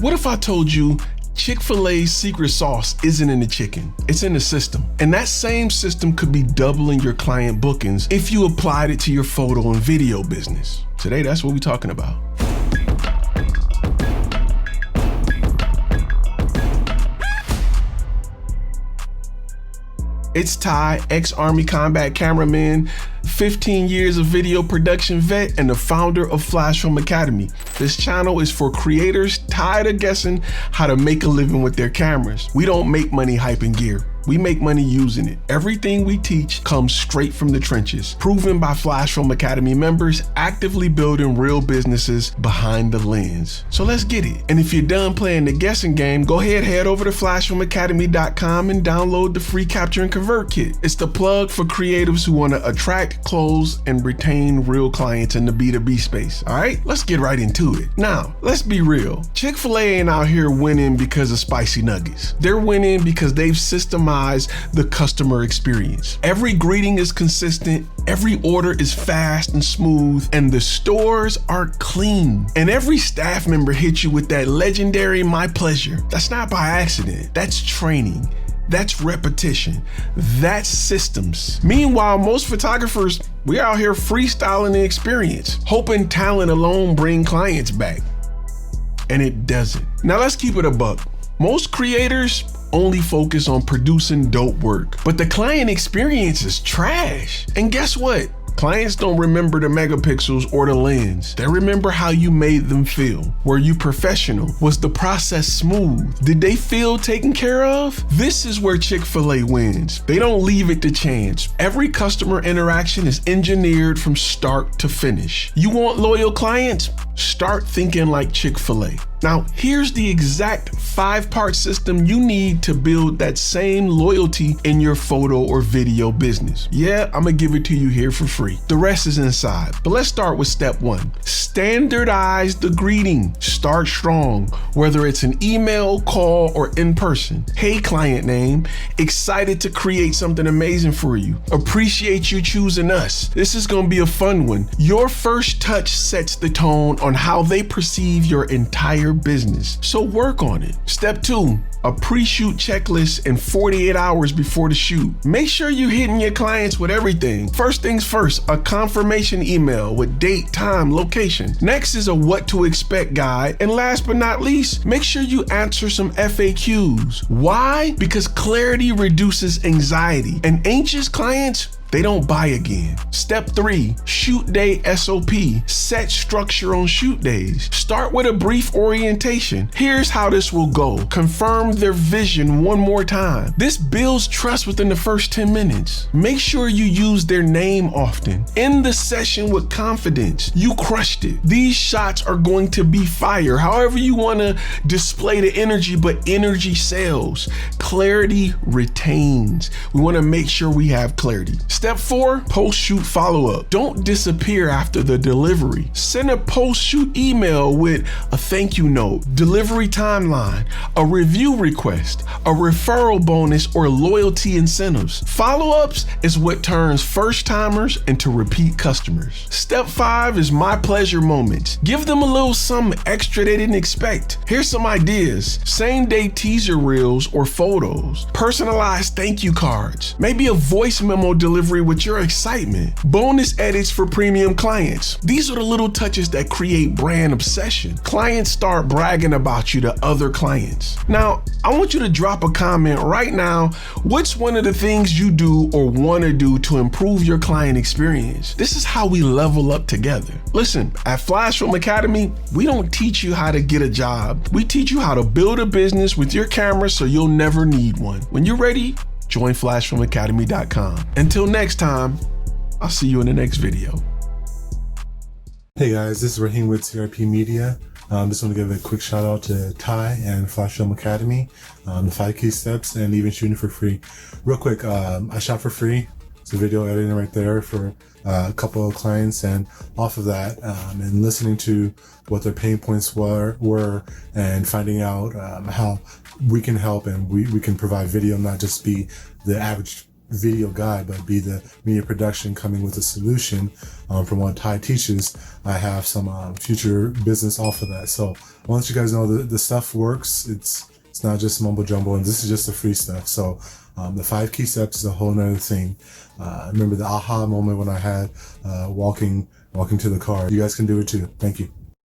What if I told you Chick-fil-A's secret sauce isn't in the chicken, it's in the system. And that same system could be doubling your client bookings if you applied it to your photo and video business. Today, that's what we're talking about. It's Ty, ex-Army combat cameraman, 15 years of video production vet, and the founder of FlashFilm Academy. This channel is for creators tired of guessing how to make a living with their cameras. We don't make money hyping gear. We make money using it. Everything we teach comes straight from the trenches, proven by FlashFilm Academy members actively building real businesses behind the lens. So let's get it. And if you're done playing the guessing game, go ahead, head over to flashfilmacademy.com and download the free Capture and Convert kit. It's the plug for creatives who want to attract, close, and retain real clients in the B2B space. All right, let's get right into it. Now, let's be real. Chick-fil-A ain't out here winning because of spicy nuggets. They're winning because they've systemized the customer experience. Every greeting is consistent, every order is fast and smooth, and the stores are clean. And every staff member hits you with that legendary "my pleasure." That's not by accident, that's training. That's repetition. That's systems. Meanwhile, most photographers, we're out here freestyling the experience, hoping talent alone bring clients back. And it doesn't. Now let's keep it a buck. Most creators only focus on producing dope work, but the client experience is trash. And guess what? Clients don't remember the megapixels or the lens. They remember how you made them feel. Were you professional? Was the process smooth? Did they feel taken care of? This is where Chick-fil-A wins. They don't leave it to chance. Every customer interaction is engineered from start to finish. You want loyal clients? Start thinking like Chick-fil-A. Now, here's the exact 5-part system you need to build that same loyalty in your photo or video business. Yeah, I'm gonna give it to you here for free. The rest is inside. But let's start with step 1. Standardize the greeting. Start strong, whether it's an email, call, or in person. Hey, client name, excited to create something amazing for you. Appreciate you choosing us. This is gonna be a fun one. Your first touch sets the tone on how they perceive your entire business. So work on it. Step 2, a pre-shoot checklist in 48 hours before the shoot. Make sure you're hitting your clients with everything. First things first, a confirmation email with date, time, location. Next is a what to expect guide. And last but not least, make sure you answer some FAQs. Why? Because clarity reduces anxiety, and anxious clients, they don't buy again. Step 3, shoot day SOP. Set structure on shoot days. Start with a brief orientation. Here's how this will go. Confirm their vision one more time. This builds trust within the first 10 minutes. Make sure you use their name often. End the session with confidence. You crushed it. These shots are going to be fire. However you want to display the energy, but energy sells. Clarity retains. We want to make sure we have clarity. Step 4, post-shoot follow-up. Don't disappear after the delivery. Send a post-shoot email with a thank you note, delivery timeline, a review request, a referral bonus, or loyalty incentives. Follow-ups is what turns first-timers into repeat customers. Step 5 is my pleasure moments. Give them a little something extra they didn't expect. Here's some ideas. Same-day teaser reels or photos, personalized thank you cards, maybe a voice memo delivery with your excitement, bonus edits for premium clients. These are the little touches that create brand obsession. Clients start bragging about you to other clients. Now, I want you to drop a comment right now. What's one of the things you do or want to do to improve your client experience? This is how we level up together. Listen, at FlashFilm Academy, we don't teach you how to get a job. We teach you how to build a business with your camera so you'll never need one. When you're ready, join flashfilmacademy.com. Until next time, I'll see you in the next video. Hey guys, this is Raheem with CRP Media. Just want to give a quick shout out to Ty and FlashFilm Academy, the 5 key steps, and even shooting for free. Real quick, I shot for free. It's a video editing right there for a couple of clients, and off of that, and listening to what their pain points were and finding out how we can help and we can provide video, not just be the average video guide, but be the media production coming with a solution from what Ty teaches. I have some future business off of that. So once you guys know the stuff works, it's not just mumbo jumbo, and this is just the free stuff. So the 5 key steps is a whole nother thing. I remember the aha moment when I had walking to the car. You guys can do it too. Thank you.